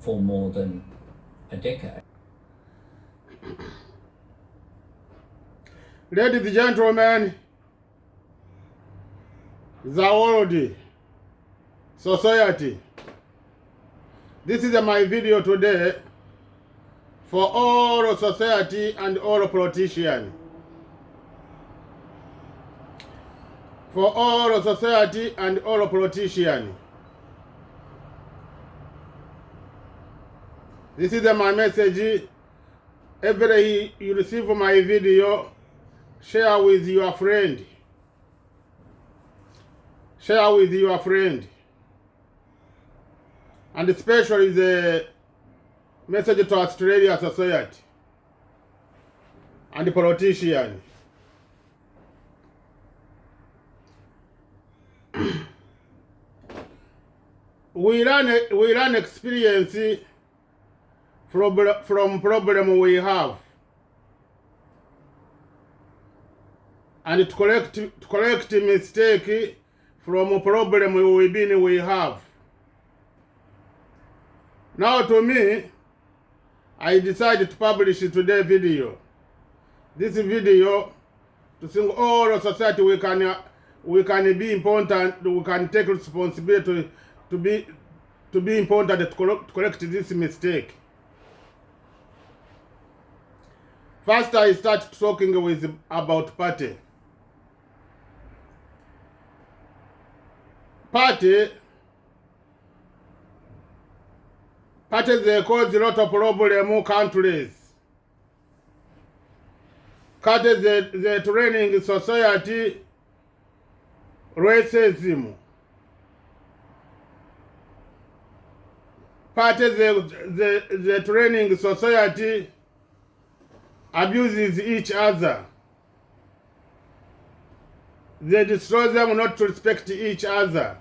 for more than a decade. Ladies and gentlemen, the world, society. This is my video today for all society and all politicians. For all society and all politicians. This is my message. Every you receive my video, share with your friend. Share with your friend. And especially the message to Australia society and the politicians. we learn experience from problem we have, and to correct mistake from problem we have. Now to me, I decided to publish today video. This video to think all society we can be important, we can take responsibility to be important to correct this mistake. First, I start talking about party. Party they cause a lot of problem in countries. Party they training society racism. Party they training society abuses each other. They destroy them not to respect each other.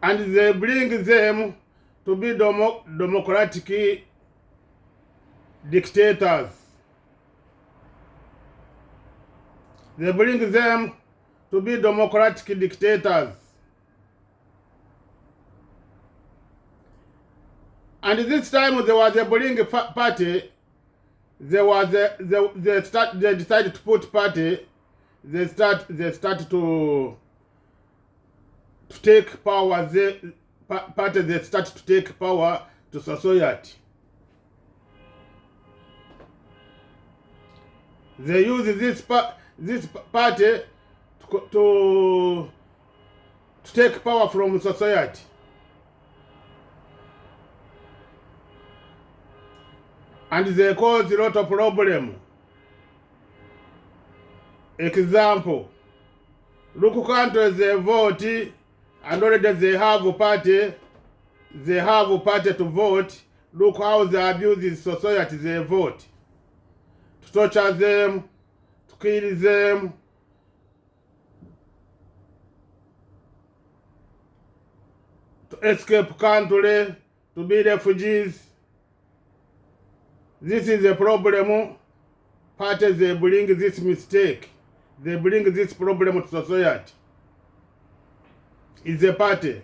And they bring them to be democratic dictators. They bring them to be democratic dictators. And this time there was a bullying party. They decided to put party. They start to take power. They start to take power to society. They use this party to take power from society. And they cause a lot of problem. Example, local countries they vote, and already they have a party. They have a party to vote. Look how they abuse society. They vote to torture them, to kill them, to escape country, to be refugees. This is a problem. Parties they bring this mistake. They bring this problem to society. It's a party.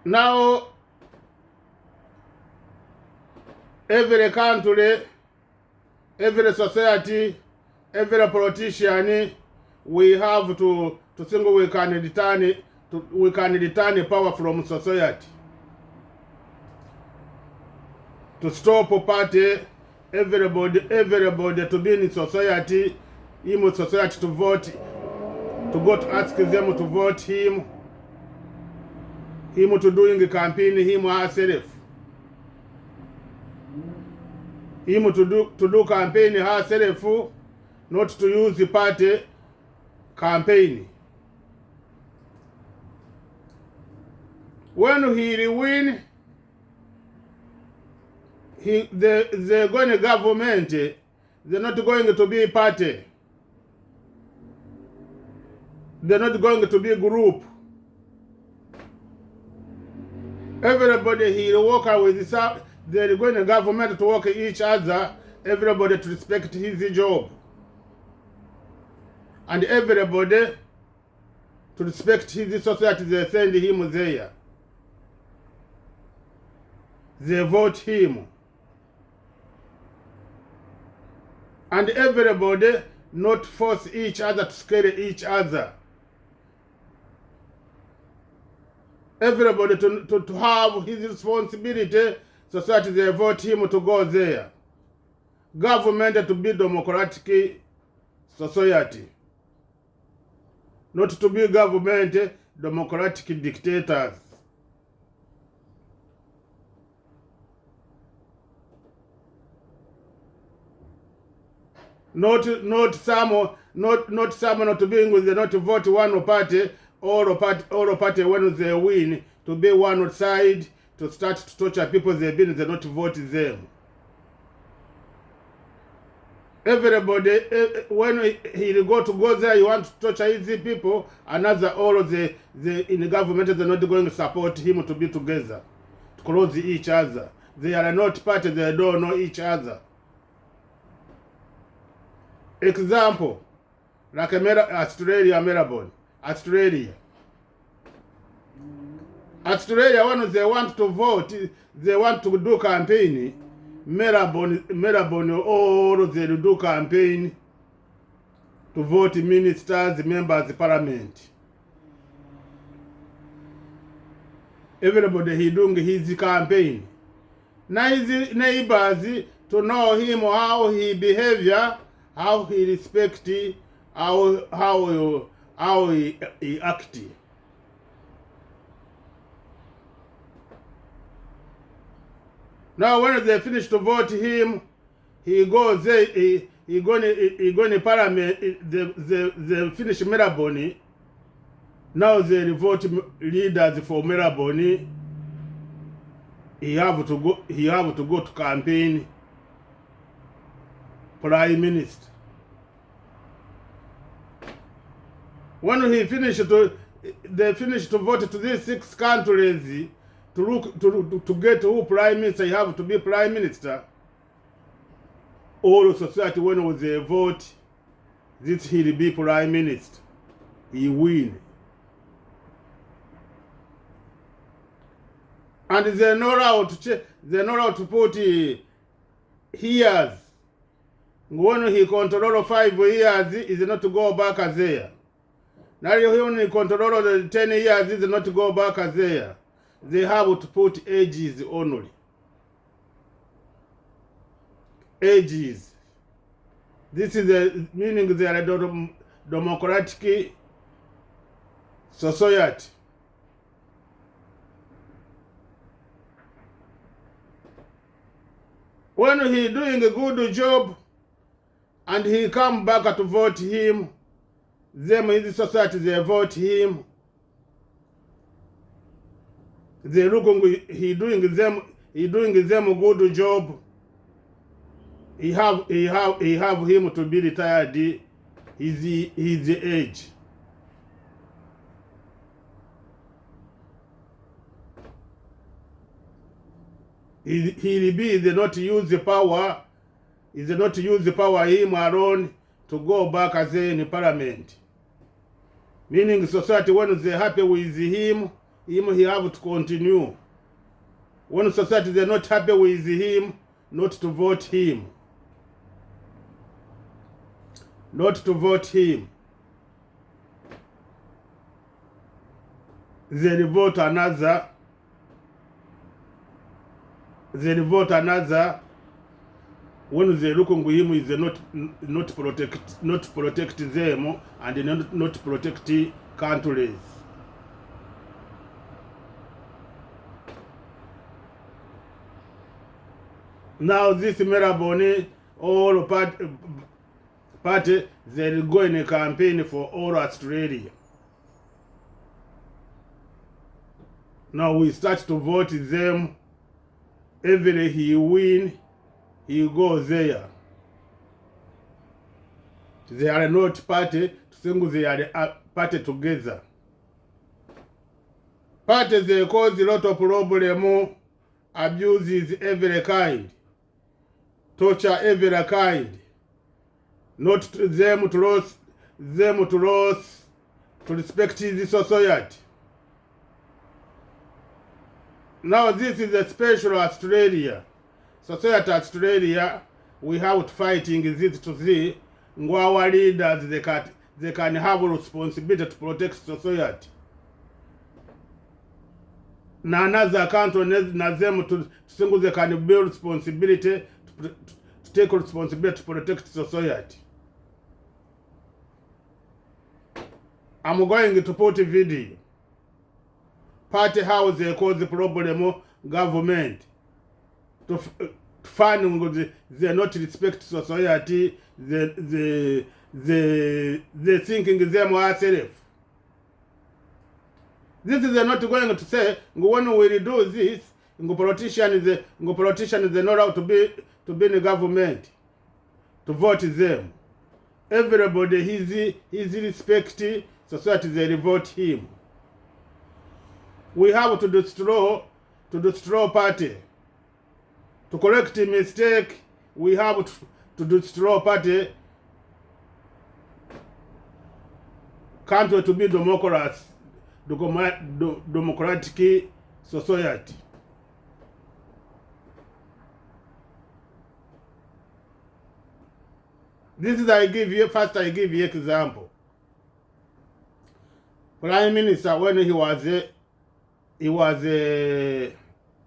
Now, every country, every society, every politician, we have to think we can return power from society. To stop a party, everybody to be in society, him society to vote, to go to ask them to vote him to doing the campaign, him herself. Him to do campaign herself, not to use the party campaign. When he win, they're going to government. They're not going to be party. They're not going to be group. Everybody he work with this. They're going to government to work each other. everybody to respect his job, and everybody to respect his society. They send him there. They vote him. And everybody not force each other to scare each other. Everybody to have his responsibility. Society, they vote him to go there. Government to be democratic society. Not to be government democratic dictators. Not someone to be with the not to vote one party or party when they win, to be one side to start to torture people they not vote them. Everybody, when he go there, you want to torture easy people, another all of the in the government, they're not going to support him to be together, to close each other. They are not party, they don't know each other. Example, like Australia, Melbourne. Australia, when they want to vote, they want to do campaign. Melbourne, all they do campaign to vote ministers, members of parliament. Everybody he doing his campaign. Now his neighbors to know him, how he behavior, how he respect, how he act. Now when they finish to vote him, he goes there, he going parliament, they finish Melbourne. Now they vote leaders for Melbourne. He have to go to campaign Prime Minister. When they finish to vote to these 6 countries to get who Prime Minister, you have to be Prime Minister. All society, when they vote, this he'll be Prime Minister. He win. And they know how to put years. When he control 5 years, is not to go back as there. Now when he control the 10 years, is not to go back as there. They have to put ages only. Ages. This is the meaning they are a democratic society. When he doing a good job and he come back to vote him, them in the society they vote him. They look he doing them a good job. He have him to be retired. He's the age. He'll be the not use the power. Is not use the power him alone to go back as in parliament. Meaning society, when they're happy with him he have to continue. When society they're not happy with him, not to vote him. Not to vote him. They vote another. They vote another. When they look at him, is not protect them and not protect countries. Now this Melbourne, all party, they go in a campaign for all Australia. Now we start to vote them. Every he win, he goes there. They are not party, to think they are party together. Party they cause a lot of problem, abuses every kind. torture every kind, not to them to lose, to respect the society. Now this is a special Australia. Society Australia, we have to fighting this to see our leaders they can have a responsibility to protect society. Na another country na them to single they can build responsibility to take responsibility to protect society. I'm going to put a video. Party how they cause the problem government to find they not respect society, they thinking them are safe. This is not going to say when we do this, politicians they not out to be in the government to vote them. Everybody he's respect society, they vote him. We have to destroy party. To correct a mistake, we have to destroy party. Country to be democratic society. This is I give you example. Prime Minister, when he was a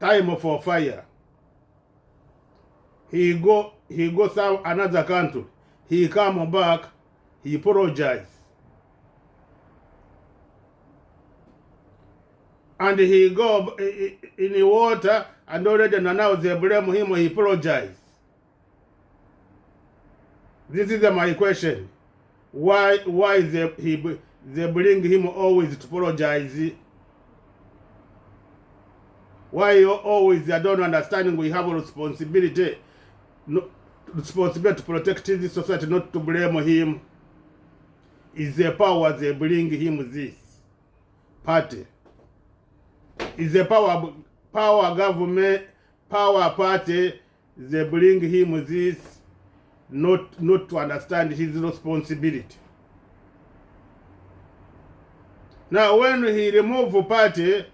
time for fire. He go some another country. He come back. He apologize. And he go in the water and already now they blame him. He apologize. This is my question. Why they bring him always to apologize? Why you always I don't understand we have a responsibility to protect this society, not to blame him. Is the power they bring him this party. Is the power government, power party, they bring him this not to understand his responsibility. Now when he remove party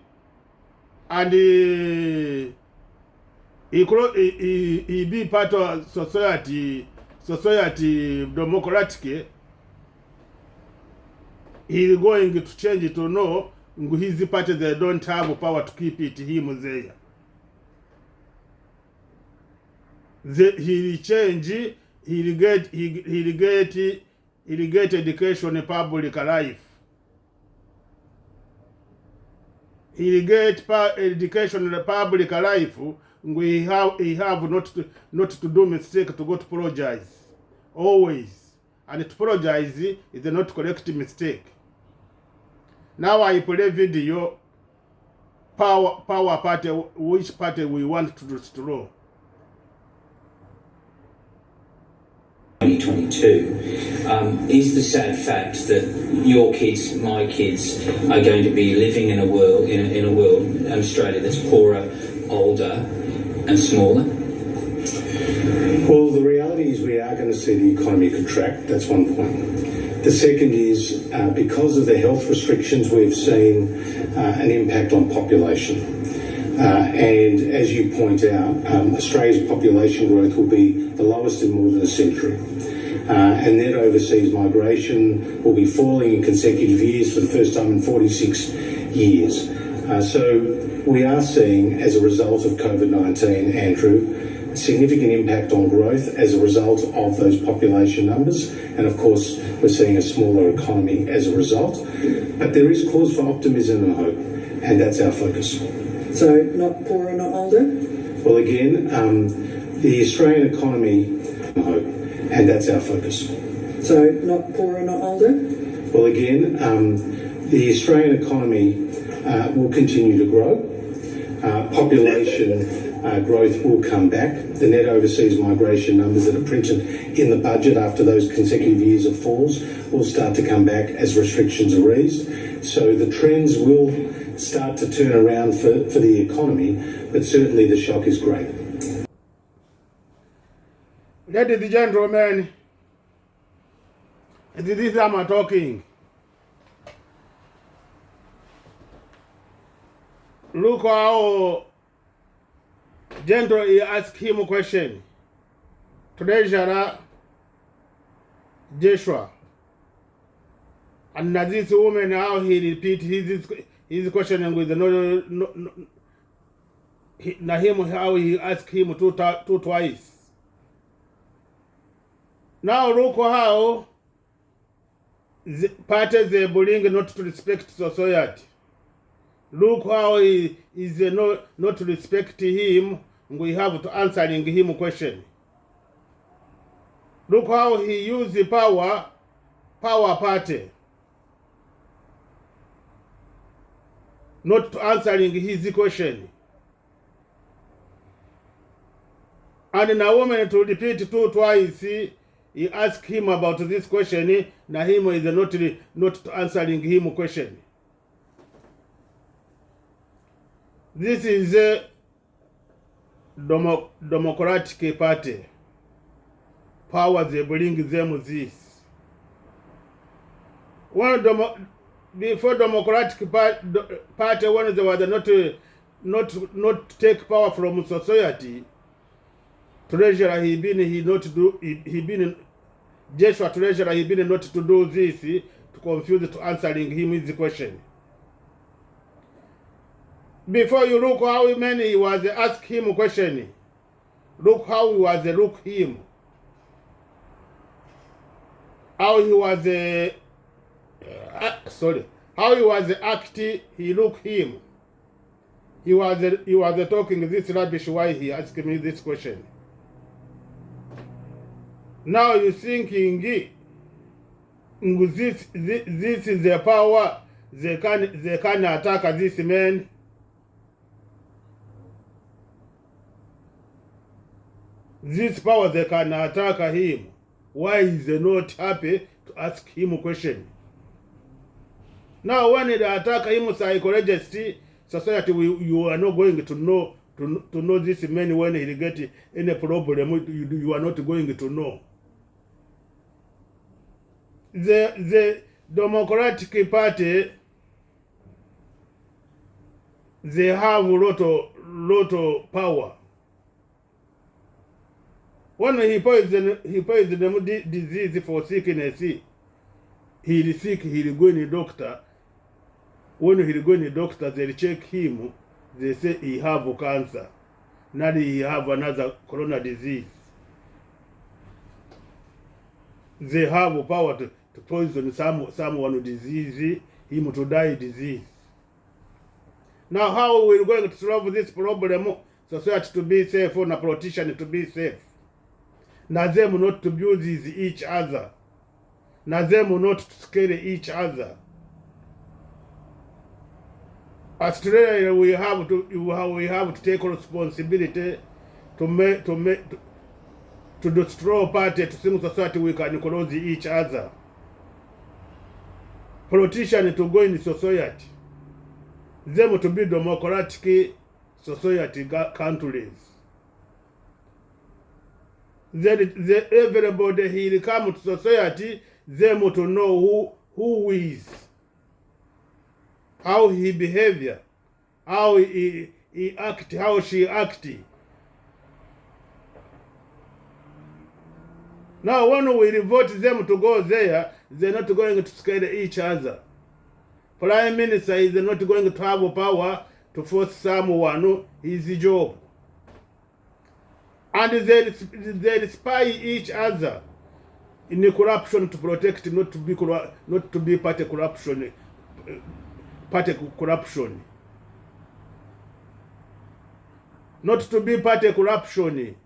and he be part of society democratic, he going to change it to know his party they don't have power to keep it him there. He change, he get education in public life. He get education in the public life. He have not to do mistake to go to apologize always, and to apologize is not correct mistake. Now I play video. Power party, which party we want to destroy. 2022 is the sad fact that your kids, my kids, are going to be living in a world in Australia that's poorer, older, and smaller. Well, the reality is we are going to see the economy contract. That's one point. The second is because of the health restrictions, we've seen an impact on population. And as you point out, Australia's population growth will be the lowest in more than a century. And net overseas migration will be falling in consecutive years for the first time in 46 years. So we are seeing, as a result of COVID-19, Andrew, a significant impact on growth as a result of those population numbers. And of course, we're seeing a smaller economy as a result. But there is cause for optimism and hope, and that's our focus. So not poorer, not older? Well, again, the Australian economy, hope, and that's our focus. So not poorer, not older? Well, again, the Australian economy will continue to grow. Population growth will come back. The net overseas migration numbers that are printed in the budget after those consecutive years of falls will start to come back as restrictions are eased. So the trends will start to turn around for the economy, but certainly the shock is great. Ladies and gentlemen, this is I'm talking. Look how gentle he asked him a question. Treasurer Joshua. And now this woman, how he repeat his questioning with the now him how he asked him twice. Now look how the parties are bullying not to respect society. Look how he is not to respect him. We have to answering him question. Look how he used the power party. Not to answering his question. And now woman to repeat twice, he asked him about this question. Now him is not answering him question. This is a Democratic Party. Power they bring them this. Before Democratic Party, when they were not take power from society, Treasurer Joshua Treasurer he been not to do this to confuse to answering him his question. Before you look how many he was ask him a question, look how he was look him. How he was how he was acting, he look him. He was talking this rubbish why he asked me this question. Now you thinking this is the power they can attack this man. This power they can attack him. Why is they not happy to ask him a question? Now when they attack him psychologist, society you are not going to know this man when he get any problem. You are not going to know. The Democratic Party, they have a lot of power. When he poisoned the disease for sickness, he is sick, he go in the doctor. When he go in the doctor, they check him, they say he have cancer. Now he have another corona disease. They have power to poison someone disease, him to die disease. Now how we going to solve this problem? Society to be safe, or a politician to be safe. Now them not to abuse each other. Now them not to scare each other. Australia, we have to take responsibility to destroy party, to think society we can close each other. Politicians to go in society. Them to be democratic society countries. Everybody he come to society, them to know who is, how he behavior, how he act, how she act. Now when we vote them to go there, they're not going to scare each other. Prime Minister is not going to have power to force someone his job. And they spy each other in the corruption to protect, not to be party corruption. Not to be party corruption.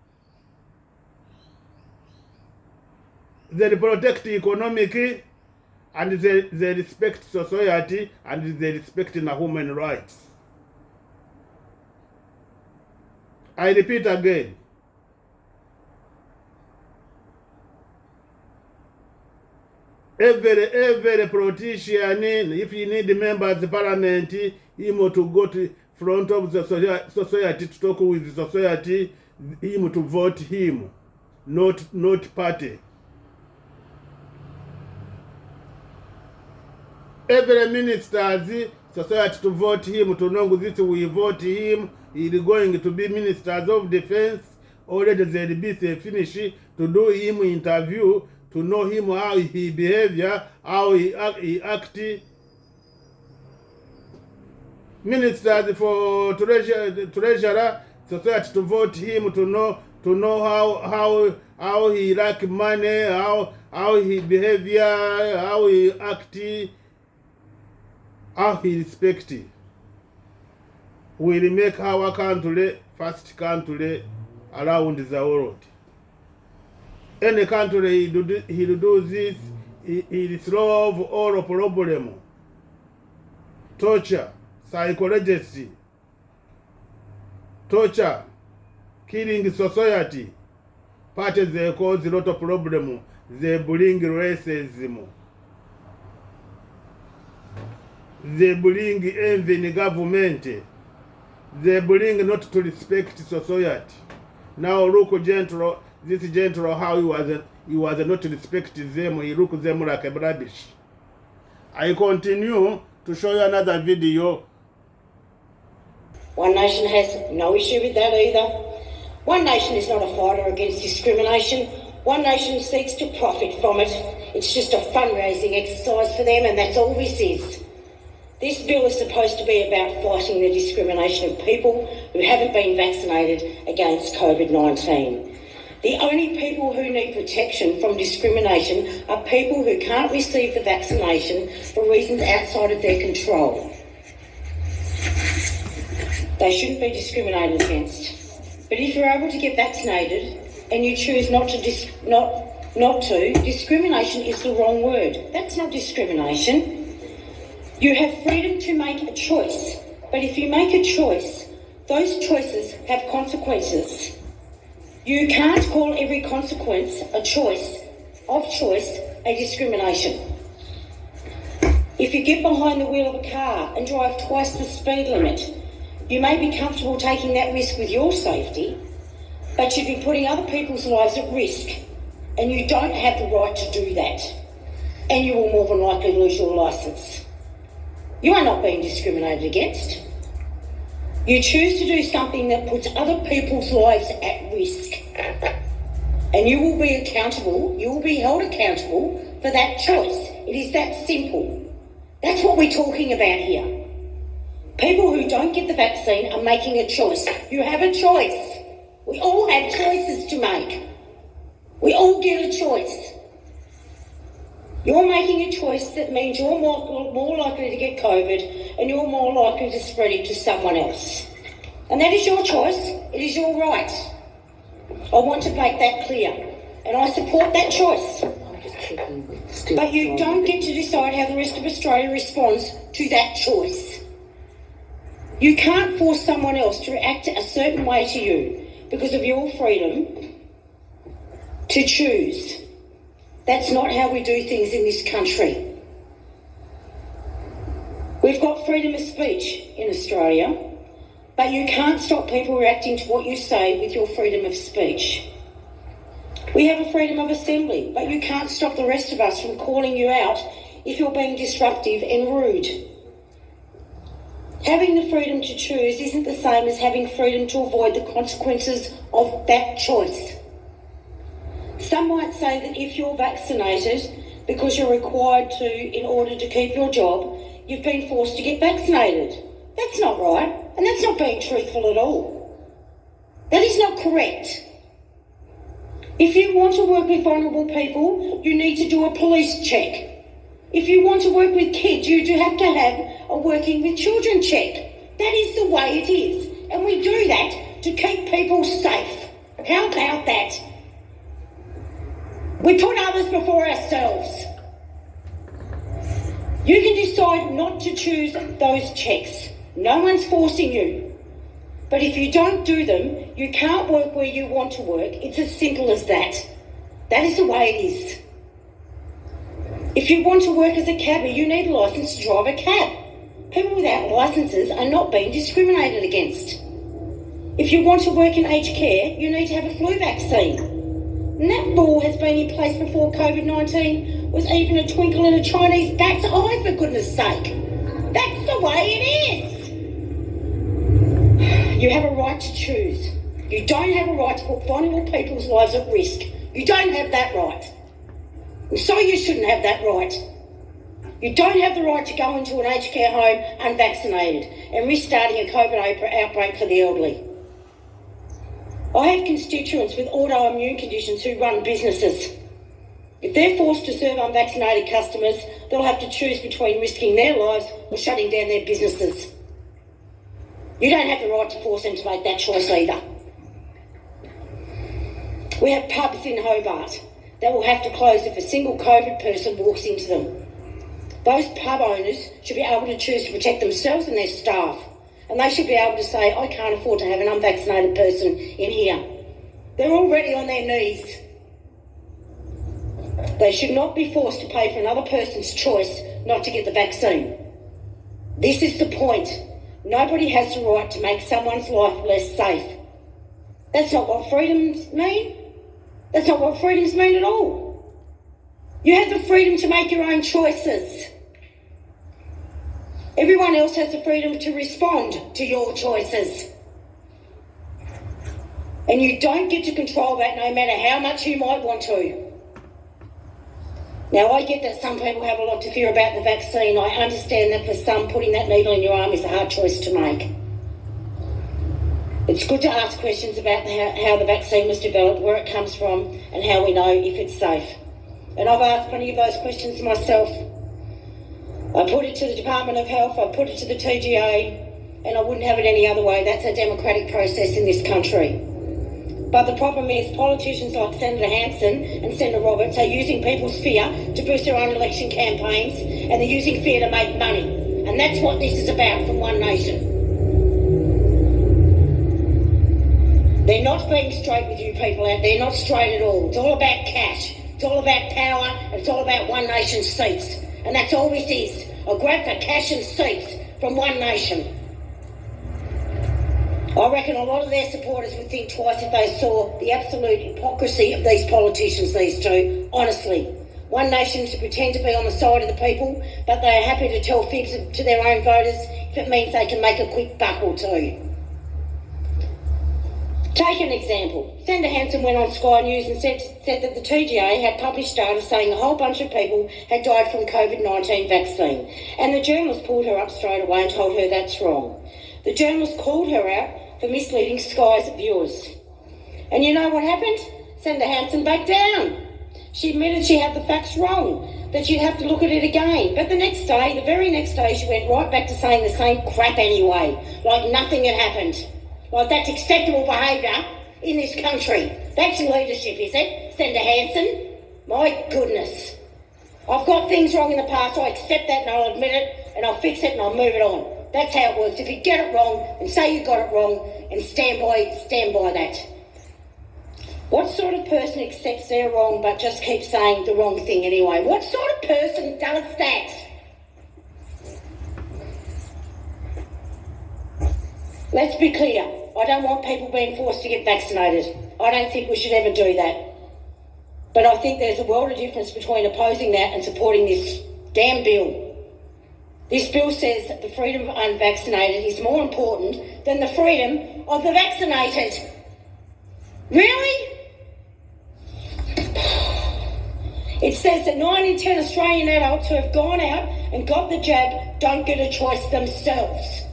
They protect economic, and they respect society, and they respect the human rights. I repeat again. Every politician, if you need members of the parliament, him to go to front of the society to talk with the society, him to vote him. not party. Every ministers society to vote him, to know this we vote him, he is going to be ministers of defense. Already the finish to do him interview, to know him how he behavior, how he act. Ministers for treasurer society to vote him, to know how he like money, how he behavior, how he act, how he respect. Will make our country first country around the world. Any country he do this, he solve all problem. Torture, psychology, torture, killing society. Parties they cause a lot of problem. They bring racism. They bring envy in the government. They bring not to respect society. Now look gentle, this gentle how he was not to respect them. He look them like a rubbish. I continue to show you another video. One Nation has no issue with that either. One Nation is not a fighter against discrimination. One Nation seeks to profit from it. It's just a fundraising exercise for them, and that's all this is. This bill is supposed to be about fighting the discrimination of people who haven't been vaccinated against COVID-19. The only people who need protection from discrimination are people who can't receive the vaccination for reasons outside of their control. They shouldn't be discriminated against. But if you're able to get vaccinated and you choose not to, discrimination is the wrong word. That's not discrimination. You have freedom to make a choice, but if you make a choice, those choices have consequences. You can't call every consequence a choice a discrimination. If you get behind the wheel of a car and drive twice the speed limit, you may be comfortable taking that risk with your safety, but you'd be putting other people's lives at risk, and you don't have the right to do that, and you will more than likely lose your licence. You are not being discriminated against. You choose to do something that puts other people's lives at risk. And you will be accountable, you will be held accountable for that choice. It is that simple. That's what we're talking about here. People who don't get the vaccine are making a choice. You have a choice. We all have choices to make. We all get a choice. You're making a choice that means you're more likely to get COVID and you're more likely to spread it to someone else. And that is your choice. It is your right. I want to make that clear. And I support that choice. But you don't get to decide how the rest of Australia responds to that choice. You can't force someone else to react a certain way to you because of your freedom to choose. That's not how we do things in this country. We've got freedom of speech in Australia, but you can't stop people reacting to what you say with your freedom of speech. We have a freedom of assembly, but you can't stop the rest of us from calling you out if you're being disruptive and rude. Having the freedom to choose isn't the same as having freedom to avoid the consequences of that choice. Some might say that if you're vaccinated because you're required to in order to keep your job, you've been forced to get vaccinated. That's not right, and that's not being truthful at all. That is not correct. If you want to work with vulnerable people, you need to do a police check. If you want to work with kids, you do have to have a working with children check. That is the way it is, and we do that to keep people safe. How about that? We put others before ourselves. You can decide not to choose those checks. No one's forcing you. But if you don't do them, you can't work where you want to work. It's as simple as that. That is the way it is. If you want to work as a cabbie, you need a licence to drive a cab. People without licences are not being discriminated against. If you want to work in aged care, you need to have a flu vaccine. And that rule has been in place before COVID-19 was even a twinkle in a Chinese bat's eye, for goodness sake. That's the way it is. You have a right to choose. You don't have a right to put vulnerable people's lives at risk. You don't have that right. And so you shouldn't have that right. You don't have the right to go into an aged care home unvaccinated and risk starting a COVID outbreak for the elderly. I have constituents with autoimmune conditions who run businesses. If they're forced to serve unvaccinated customers, they'll have to choose between risking their lives or shutting down their businesses. You don't have the right to force them to make that choice either. We have pubs in Hobart that will have to close if a single COVID person walks into them. Those pub owners should be able to choose to protect themselves and their staff. And they should be able to say, I can't afford to have an unvaccinated person in here. They're already on their knees. They should not be forced to pay for another person's choice not to get the vaccine. This is the point. Nobody has the right to make someone's life less safe. That's not what freedoms mean. That's not what freedoms mean at all. You have the freedom to make your own choices. Everyone else has the freedom to respond to your choices. And you don't get to control that no matter how much you might want to. Now, I get that some people have a lot to fear about the vaccine. I understand that for some, putting that needle in your arm is a hard choice to make. It's good to ask questions about how the vaccine was developed, where it comes from, and how we know if it's safe. And I've asked plenty of those questions myself. I put it to the Department of Health, I put it to the TGA, and I wouldn't have it any other way. That's a democratic process in this country. But the problem is politicians like Senator Hanson and Senator Roberts are using people's fear to boost their own election campaigns, and they're using fear to make money. And that's what this is about from One Nation. They're not being straight with you people out there, not straight at all. It's all about cash, it's all about power, and it's all about One Nation seats. And that's all this is, a grab for cash and seats from One Nation. I reckon a lot of their supporters would think twice if they saw the absolute hypocrisy of these politicians, these two, honestly. One Nation to pretend to be on the side of the people, but they are happy to tell fibs to their own voters if it means they can make a quick buck or two. Take an example. Senator Hanson went on Sky News and said that the TGA had published data saying a whole bunch of people had died from COVID-19 vaccine. And the journalist pulled her up straight away and told her that's wrong. The journalist called her out for misleading Sky's viewers. And you know what happened? Senator Hanson backed down. She admitted she had the facts wrong, that she'd have to look at it again. But the very next day, she went right back to saying the same crap anyway, like nothing had happened. Like that's acceptable behaviour in this country. That's leadership, is it, Senator Hanson? My goodness. I've got things wrong in the past, I accept that and I'll admit it and I'll fix it and I'll move it on. That's how it works. If you get it wrong and say you got it wrong and stand by that. What sort of person accepts they're wrong but just keeps saying the wrong thing anyway? What sort of person does that? Let's be clear. I don't want people being forced to get vaccinated. I don't think we should ever do that. But I think there's a world of difference between opposing that and supporting this damn bill. This bill says that the freedom of unvaccinated is more important than the freedom of the vaccinated. Really? It says that 9 in 10 Australian adults who have gone out and got the jab don't get a choice themselves.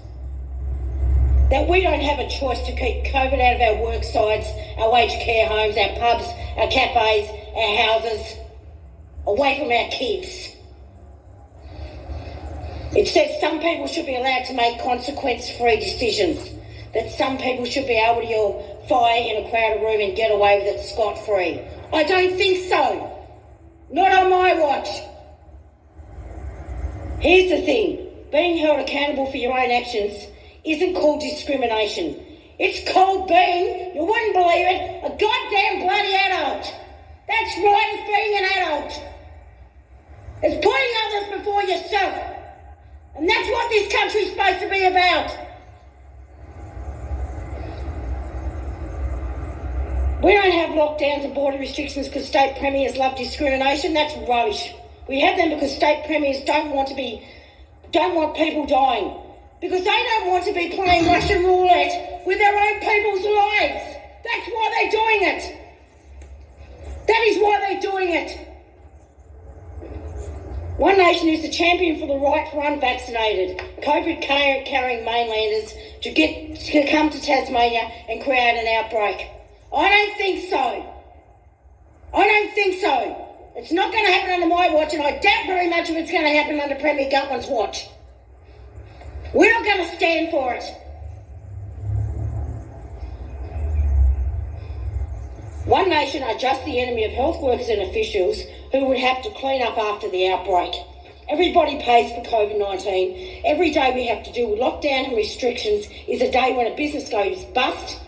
That we don't have a choice to keep COVID out of our work sites, our aged care homes, our pubs, our cafes, our houses, away from our kids. It says some people should be allowed to make consequence-free decisions, that some people should be able to yell fire in a crowded room and get away with it scot-free. I don't think so. Not on my watch. Here's the thing. Being held accountable for your own actions isn't called discrimination. It's called being, you wouldn't believe it, a goddamn bloody adult. That's right, it's being an adult. It's putting others before yourself. And that's what this country's supposed to be about. We don't have lockdowns and border restrictions because state premiers love discrimination. That's rubbish. We have them because state premiers don't want people dying. Because they don't want to be playing Russian roulette with their own people's lives. That's why they're doing it. That is why they're doing it. One Nation is the champion for the right for unvaccinated, COVID-carrying mainlanders to come to Tasmania and create an outbreak. I don't think so. I don't think so. It's not going to happen under my watch, and I doubt very much if it's going to happen under Premier Gutman's watch. We're not going to stand for it. One Nation are just the enemy of health workers and officials who would have to clean up after the outbreak. Everybody pays for COVID-19. Every day we have to deal with lockdown and restrictions is a day when a business goes bust,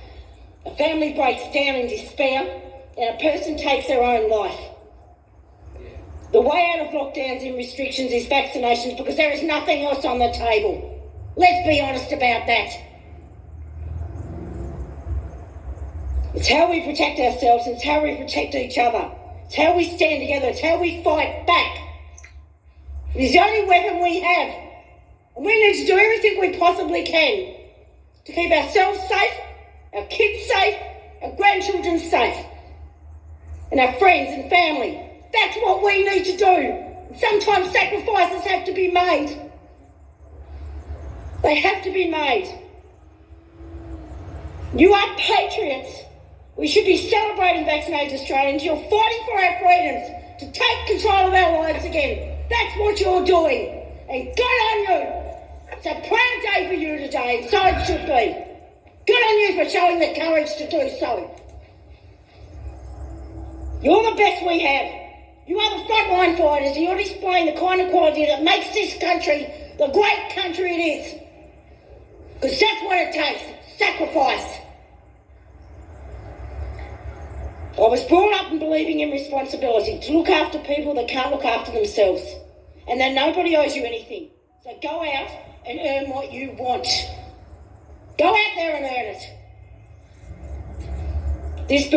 a family breaks down in despair, and a person takes their own life. The way out of lockdowns and restrictions is vaccinations because there is nothing else on the table. Let's be honest about that. It's how we protect ourselves, it's how we protect each other. It's how we stand together, it's how we fight back. It is the only weapon we have. And we need to do everything we possibly can to keep ourselves safe, our kids safe, our grandchildren safe, and our friends and family. That's what we need to do. And sometimes sacrifices have to be made. They have to be made. You are patriots. We should be celebrating vaccinated Australians. You're fighting for our freedoms, to take control of our lives again. That's what you're doing. And good on you. It's a proud day for you today, and so it should be. Good on you for showing the courage to do so. You're the best we have. You are the frontline fighters, and you're displaying the kind of quality that makes this country the great country it is. Because that's what it takes, sacrifice. I was brought up in believing in responsibility, to look after people that can't look after themselves, and that nobody owes you anything. So go out and earn what you want. Go out there and earn it. This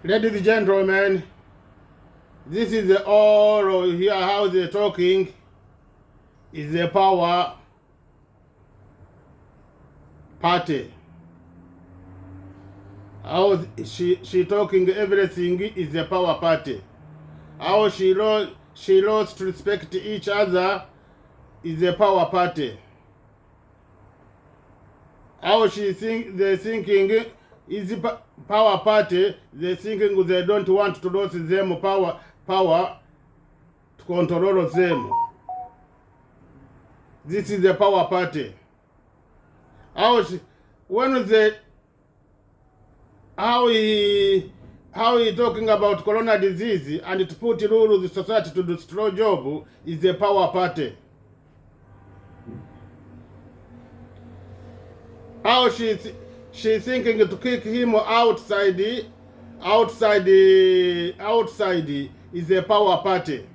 Ladies and gentlemen, this is the all here how they're talking is the power party. How she talking everything is the power party. How she lost to respect each other is the power party. How they're thinking is the power party. They're thinking they don't want to lose them power to control them. This is the power party. How he talking about corona disease and to put rule of the society to destroy job is the power party. How she's thinking to kick him outside is the power party.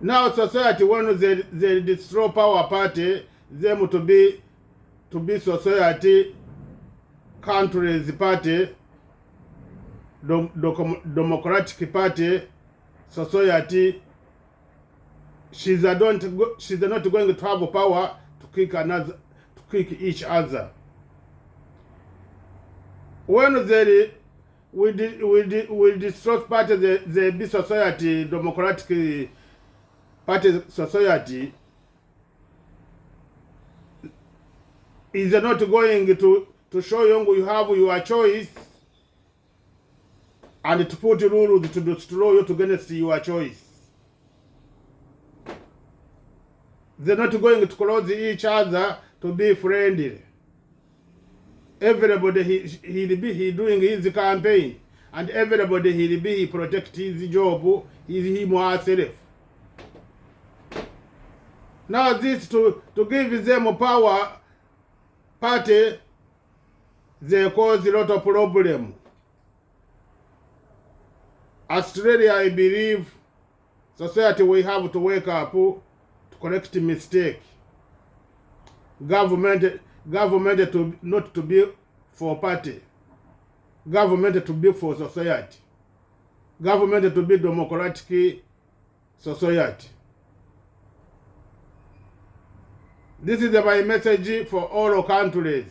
Now society, when they destroy power party, them to be society, countries party, democratic party, society. She's not going to have power to kick each other. When they will destroy party, the be society, democratic party society, is not going to show you have your choice and to put rules to destroy you against your choice. They're not going to close each other to be friendly. Everybody he'll be doing his campaign, and everybody he protect his job, him herself. Now this to give them a power party they cause a lot of problem. Australia, I believe, society we have to wake up to correct mistake. Government to not to be for party. Government to be for society. Government to be democratic society. This is my message for all countries.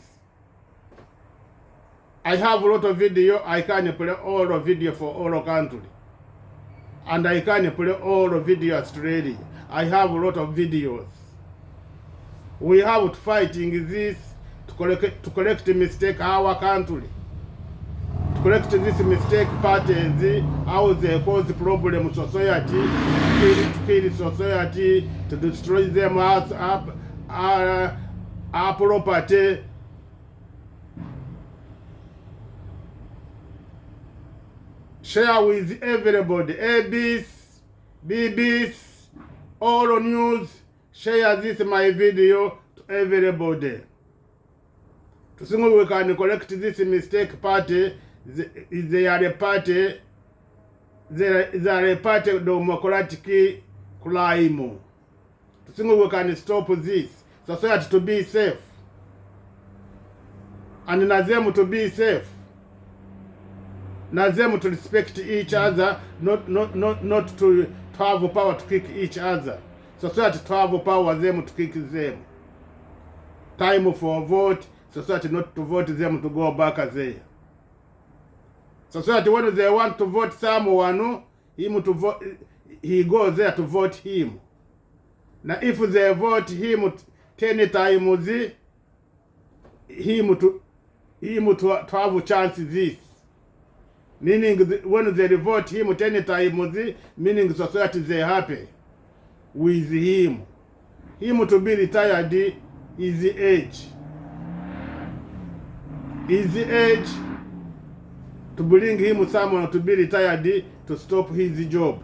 I have a lot of video. I can play all the video for all countries. And I can play all the video Australia. I have a lot of videos. We have to fighting this to correct the mistake our country. To correct this mistake parties, how they cause problem society, to kill society, to destroy them as our property. Share with everybody, ABs, BBs, all news. Share this my video to everybody. To see we can correct this mistake party. They are a party. They are a party democratic crime. To see we can stop this society to be safe, and na them to be safe. Na them to respect each other, not to have power to kick each other. Society to have power them to kick them. Time for vote, society not to vote them to go back as there. Society when they want to vote someone, him to vote, he goes there to vote him. Now if they vote him 10 times, him to have a chance this. Meaning when they vote him 10 times, meaning society they happy with him. Him to be retired is the age. Is the age to bring him someone to be retired to stop his job.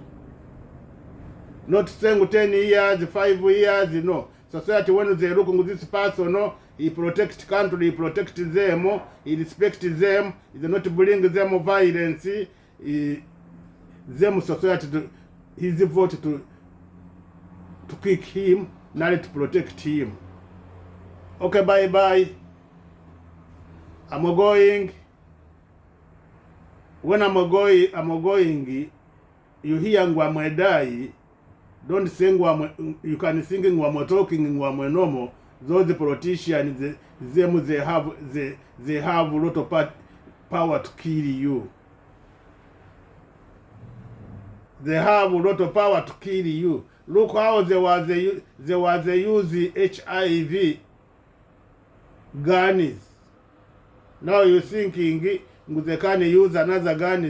Not saying 10 years, 5 years, no. Society when they look at this person, he protects country, he protects them, he respects them, he does not bring them violence, them society to his vote to kick him, not to protect him. Okay, bye. I'm going. When I'm going, you hear ngwamwedai, don't sing you can sing ngwamo normal. Those politicians, they have a lot of power to kill you. They have a lot of power to kill you. Look how they use HIV guns. Now you're thinking they can use another gun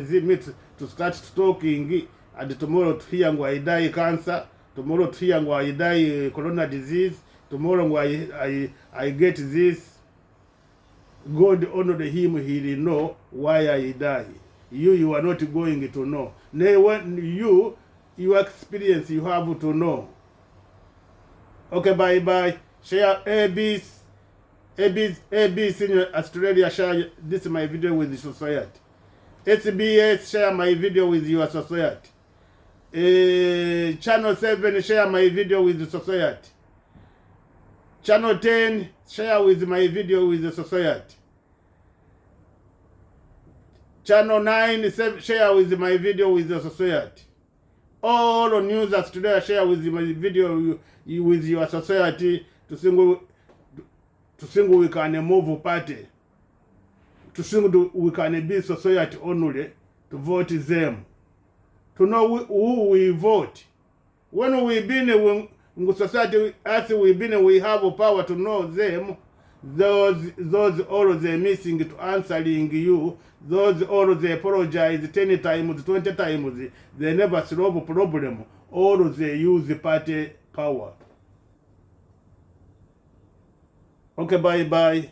to start talking, and tomorrow to hear I die cancer, tomorrow to hear I die corona disease, tomorrow I get this. God honored him, he will know why I die. You are not going to know. When your experience you have to know. Okay, bye. Share ABs in Australia, share this my video with the society. SBS, share my video with your society. Channel 7, share my video with the society. Channel 10, share with my video with the society. Channel 9, share with my video with the society. All on news Australia, share with my video with your society to sing we can move party. To sing we can be society only to vote them. To know who we vote. When we been in society, as we been, we have a power to know them. Those all they missing to answering you. Those all they apologize 10 times, 20 times. They never solve a problem. All they use the party power. Okay, bye.